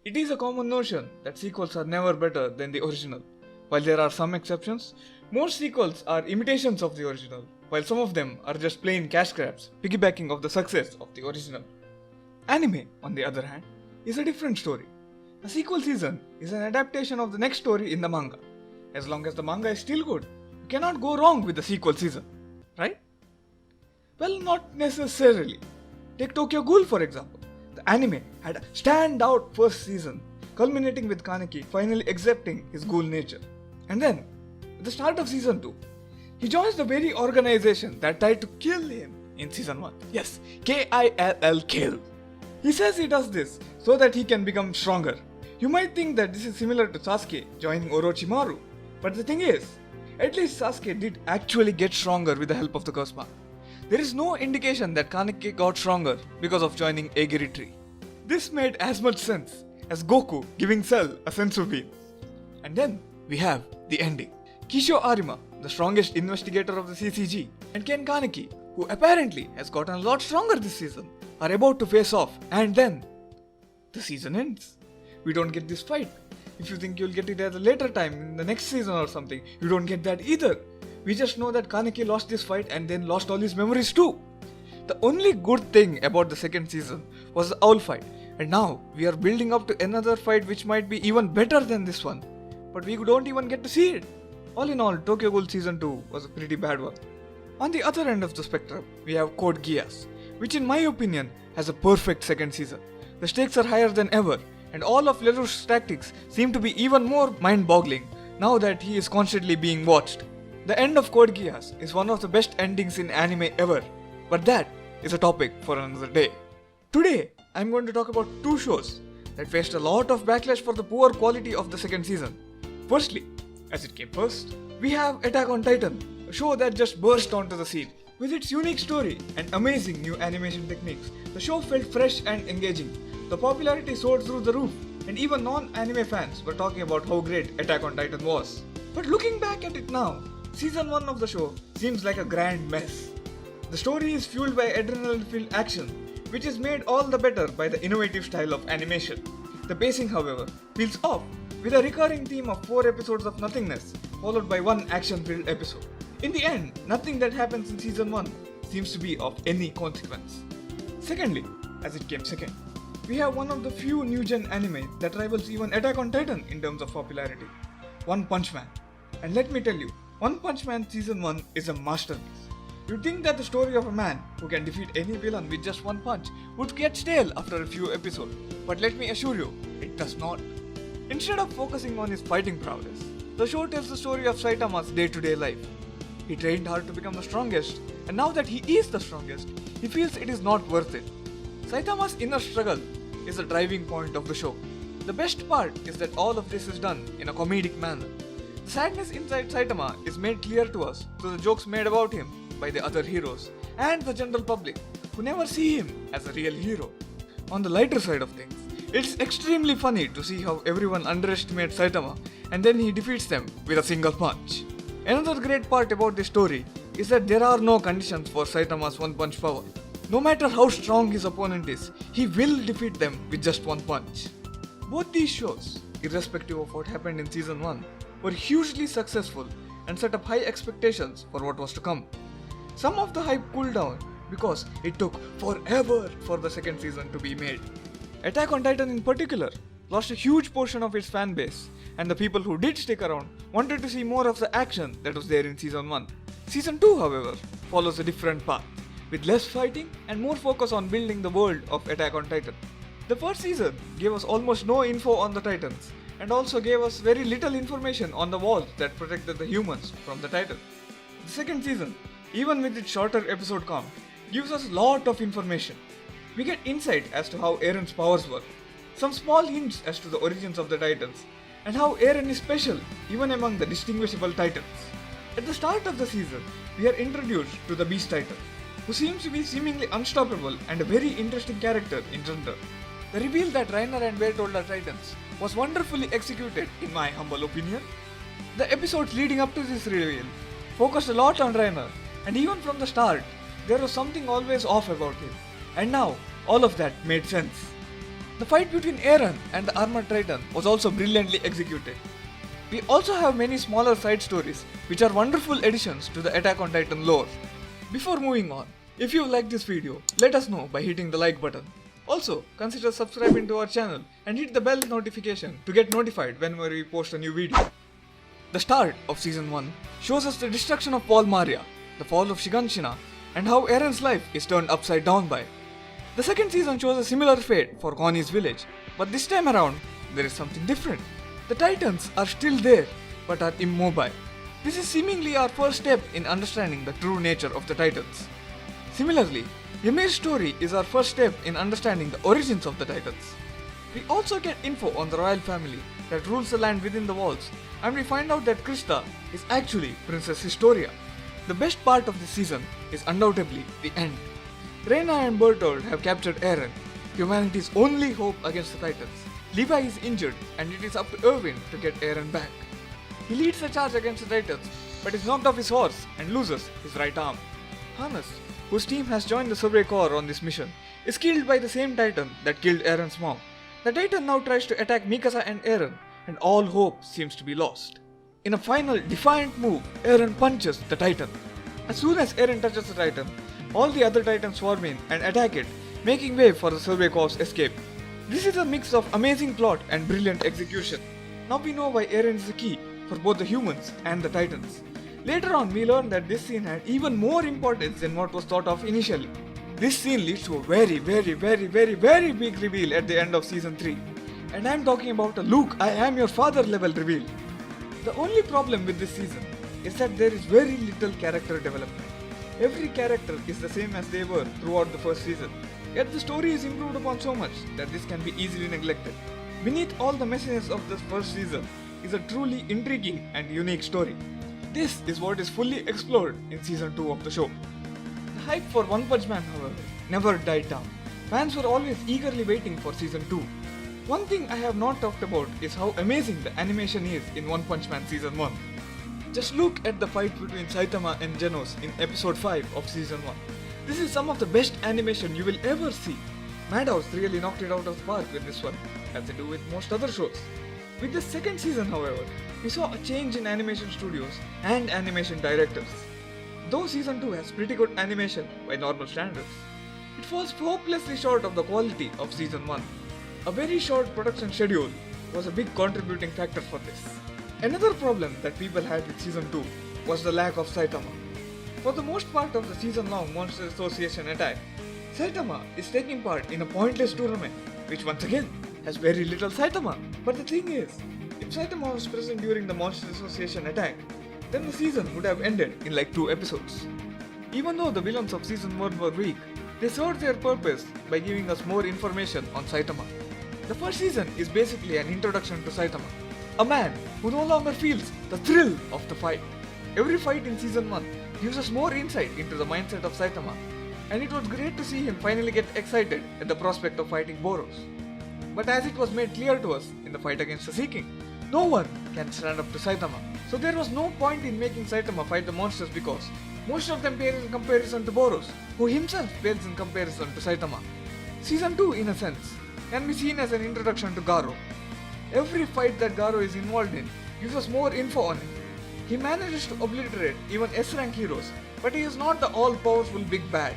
It is a common notion that sequels are never better than the original. While there are some exceptions, most sequels are imitations of the original, while some of them are just plain cash grabs, piggybacking off the success of the original. Anime, on the other hand, is a different story. A sequel season is an adaptation of the next story in the manga. As long as the manga is still good, you cannot go wrong with the sequel season, right? Well, not necessarily. Take Tokyo Ghoul for example. The anime had a standout first season, culminating with Kaneki finally accepting his ghoul nature. And then, at the start of season 2, he joins the very organization that tried to kill him in season 1. Yes, Kill. Kill. He says he does this so that he can become stronger. You might think that this is similar to Sasuke joining Orochimaru, but the thing is, at least Sasuke did actually get stronger with the help of the curse mark. There is no indication that Kaneki got stronger because of joining Agiri tree. This made as much sense as Goku giving Cell a senzu bean. And then we have the ending. Kisho Arima, the strongest investigator of the CCG, and Ken Kaneki, who apparently has gotten a lot stronger this season, are about to face off, and then the season ends. We don't get this fight. If you think you'll get it at a later time in the next season or something, you don't get that either. We just know that Kaneki lost this fight and then lost all his memories too. The only good thing about the second season was the owl fight, and now we are building up to another fight which might be even better than this one, but we don't even get to see it. All in all, Tokyo Ghoul season 2 was a pretty bad one. On the other end of the spectrum, we have Code Geass, which in my opinion has a perfect second season. The stakes are higher than ever, and all of Lelouch's tactics seem to be even more mind-boggling now that he is constantly being watched. The end of Code Geass is one of the best endings in anime ever, but that is a topic for another day. Today, I'm going to talk about two shows that faced a lot of backlash for the poor quality of the second season. Firstly, as it came first, we have Attack on Titan, a show that just burst onto the scene. With its unique story and amazing new animation techniques, the show felt fresh and engaging. The popularity soared through the roof, and even non-anime fans were talking about how great Attack on Titan was. But looking back at it now, season 1 of the show seems like a grand mess. The story is fueled by adrenaline-filled action, which is made all the better by the innovative style of animation. The pacing, however, feels off, with a recurring theme of 4 episodes of nothingness, followed by one action-filled episode. In the end, nothing that happens in season 1 seems to be of any consequence. Secondly, as it came second, we have one of the few new-gen anime that rivals even Attack on Titan in terms of popularity, One Punch Man. And let me tell you, One Punch Man season 1 is a masterpiece. You'd think that the story of a man who can defeat any villain with just one punch would get stale after a few episodes, but let me assure you, it does not. Instead of focusing on his fighting prowess, the show tells the story of Saitama's day-to-day life. He trained hard to become the strongest, and now that he is the strongest, he feels it is not worth it. Saitama's inner struggle is the driving point of the show. The best part is that all of this is done in a comedic manner. The sadness inside Saitama is made clear to us through the jokes made about him by the other heroes and the general public, who never see him as a real hero. On the lighter side of things, it's extremely funny to see how everyone underestimates Saitama and then he defeats them with a single punch. Another great part about this story is that there are no conditions for Saitama's one punch power. No matter how strong his opponent is, he will defeat them with just one punch. Both these shows, irrespective of what happened in season 1, were hugely successful and set up high expectations for what was to come. Some of the hype cooled down because it took forever for the second season to be made. Attack on Titan in particular lost a huge portion of its fan base, and the people who did stick around wanted to see more of the action that was there in season 1. Season 2, however, follows a different path, with less fighting and more focus on building the world of Attack on Titan. The first season gave us almost no info on the Titans, and also gave us very little information on the walls that protected the humans from the Titans. The second season, even with its shorter episode count, gives us a lot of information. We get insight as to how Eren's powers work, some small hints as to the origins of the Titans, and how Eren is special even among the distinguishable Titans. At the start of the season, we are introduced to the Beast Titan, who seems to be seemingly unstoppable and a very interesting character in general. The reveal that Reiner and Bertold are Titans was wonderfully executed in my humble opinion. The episodes leading up to this reveal focused a lot on Reiner, and even from the start, there was something always off about him. And now, all of that made sense. The fight between Eren and the Armored Titan was also brilliantly executed. We also have many smaller side stories which are wonderful additions to the Attack on Titan lore. Before moving on, if you like this video, let us know by hitting the like button. Also, consider subscribing to our channel and hit the bell notification to get notified whenever we post a new video. The start of Season 1 shows us the destruction of Paul Maria, the fall of Shiganshina, and how Eren's life is turned upside down by. The second season shows a similar fate for Connie's village, but this time around, there is something different. The Titans are still there, but are immobile. This is seemingly our first step in understanding the true nature of the Titans. Similarly, Ymir's story is our first step in understanding the origins of the Titans. We also get info on the royal family that rules the land within the walls, and we find out that Krista is actually Princess Historia. The best part of this season is undoubtedly the end. Reyna and Bertold have captured Eren, humanity's only hope against the Titans. Levi is injured and it is up to Erwin to get Eren back. He leads a charge against the Titans but is knocked off his horse and loses his right arm. Hannes, whose team has joined the Survey Corps on this mission, is killed by the same Titan that killed Eren's mom. The Titan now tries to attack Mikasa and Eren, and all hope seems to be lost. In a final defiant move, Eren punches the Titan. As soon as Eren touches the Titan, all the other Titans swarm in and attack it, making way for the Survey Corps' escape. This is a mix of amazing plot and brilliant execution. Now we know why Eren is the key for both the humans and the Titans. Later on we learn that this scene had even more importance than what was thought of initially. This scene leads to a very big reveal at the end of Season 3. And I'm talking about a Luke, I am your father level reveal. The only problem with this season is that there is very little character development. Every character is the same as they were throughout the first season. Yet the story is improved upon so much that this can be easily neglected. Beneath all the messiness of this first season is a truly intriguing and unique story. This is what is fully explored in Season 2 of the show. The hype for One Punch Man, however, never died down. Fans were always eagerly waiting for Season 2. One thing I have not talked about is how amazing the animation is in One Punch Man Season 1. Just look at the fight between Saitama and Genos in episode 5 of Season 1. This is some of the best animation you will ever see. Madhouse really knocked it out of the park with this one, as they do with most other shows. With the second season, however, we saw a change in animation studios and animation directors. Though Season 2 has pretty good animation by normal standards, it falls hopelessly short of the quality of Season 1. A very short production schedule was a big contributing factor for this. Another problem that people had with Season 2 was the lack of Saitama. For the most part of the season-long Monster Association attack, Saitama is taking part in a pointless tournament, which once again has very little Saitama. But the thing is, if Saitama was present during the Monster Association attack, then the season would have ended in like 2 episodes. Even though the villains of Season 1 were weak, they served their purpose by giving us more information on Saitama. The first season is basically an introduction to Saitama, a man who no longer feels the thrill of the fight. Every fight in Season 1 gives us more insight into the mindset of Saitama, and it was great to see him finally get excited at the prospect of fighting Boros. But as it was made clear to us in the fight against the Sea King, no one can stand up to Saitama. So there was no point in making Saitama fight the monsters because most of them pale in comparison to Boros, who himself pales in comparison to Saitama. Season 2, in a sense, can be seen as an introduction to Garou. Every fight that Garou is involved in gives us more info on him. He manages to obliterate even S-rank heroes, but he is not the all-powerful big bad.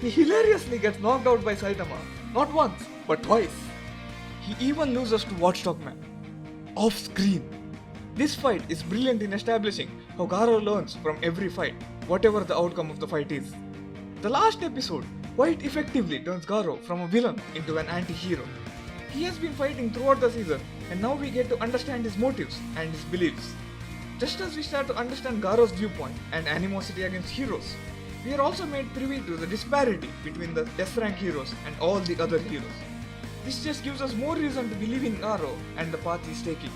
He hilariously gets knocked out by Saitama, not once, but twice. He even loses to Watchdog Man, off screen. This fight is brilliant in establishing how Garou learns from every fight, whatever the outcome of the fight is. The last episode quite effectively turns Garou from a villain into an anti-hero. He has been fighting throughout the season, and now we get to understand his motives and his beliefs. Just as we start to understand Garou's viewpoint and animosity against heroes, we are also made privy to the disparity between the S-rank heroes and all the other heroes. This just gives us more reason to believe in Garou and the path he's taking.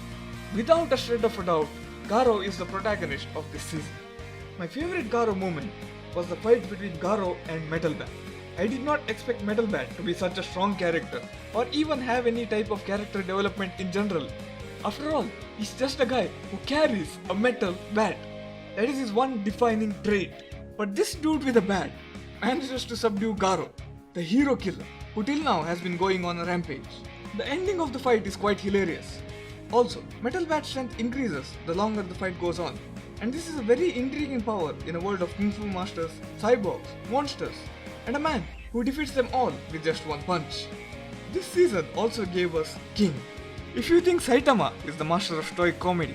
Without a shred of a doubt, Garou is the protagonist of this season. My favorite Garou moment was the fight between Garou and Metal Bat. I did not expect Metal Bat to be such a strong character or even have any type of character development in general. After all, he's just a guy who carries a metal bat. That is his one defining trait. But this dude with a bat manages to subdue Garou, the hero killer, who till now has been going on a rampage. The ending of the fight is quite hilarious. Also, Metal Bat's strength increases the longer the fight goes on, and this is a very intriguing power in a world of Kung Fu masters, cyborgs, monsters, and a man who defeats them all with just one punch. This season also gave us King. If you think Saitama is the master of stoic comedy,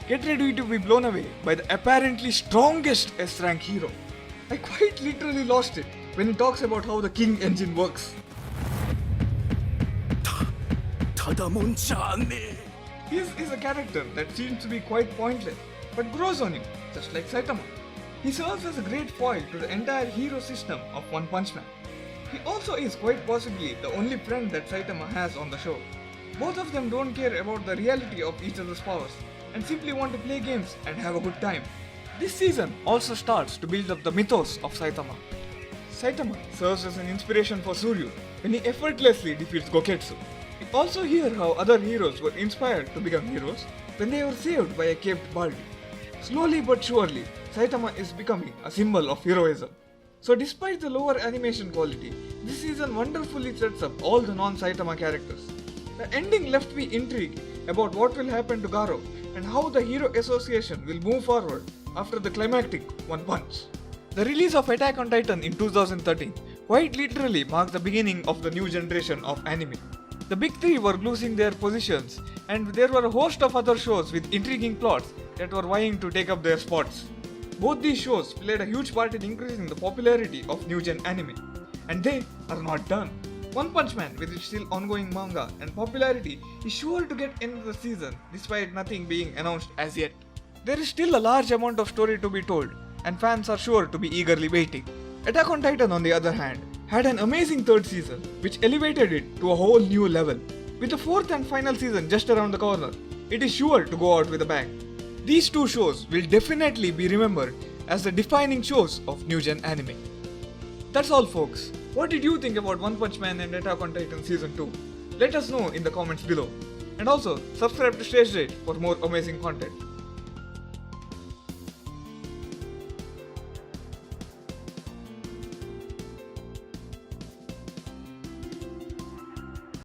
get ready to be blown away by the apparently strongest S-rank hero. I quite literally lost it when he talks about how the King engine works. His is a character that seems to be quite pointless, but grows on you, just like Saitama. He serves as a great foil to the entire hero system of One Punch Man. He also is quite possibly the only friend that Saitama has on the show. Both of them don't care about the reality of each other's powers and simply want to play games and have a good time. This season also starts to build up the mythos of Saitama. Saitama serves as an inspiration for Suryu when he effortlessly defeats Goketsu. We also hear how other heroes were inspired to become heroes when they were saved by a caved Baldi. Slowly but surely, Saitama is becoming a symbol of heroism. So despite the lower animation quality, this season wonderfully sets up all the non-Saitama characters. The ending left me intrigued about what will happen to Garou and how the Hero Association will move forward after the climactic One Punch. The release of Attack on Titan in 2013 quite literally marked the beginning of the new generation of anime. The big three were losing their positions, and there were a host of other shows with intriguing plots that were vying to take up their spots. Both these shows played a huge part in increasing the popularity of new gen anime, and they are not done. One Punch Man, with its still ongoing manga and popularity, is sure to get another season despite nothing being announced as yet. There is still a large amount of story to be told, and fans are sure to be eagerly waiting. Attack on Titan, on the other hand, had an amazing third season, which elevated it to a whole new level. With the fourth and final season just around the corner, it is sure to go out with a bang. These two shows will definitely be remembered as the defining shows of new gen anime. That's all, folks. What did you think about One Punch Man and Attack on Titan Season 2? Let us know in the comments below. And also, subscribe to StageRage for more amazing content.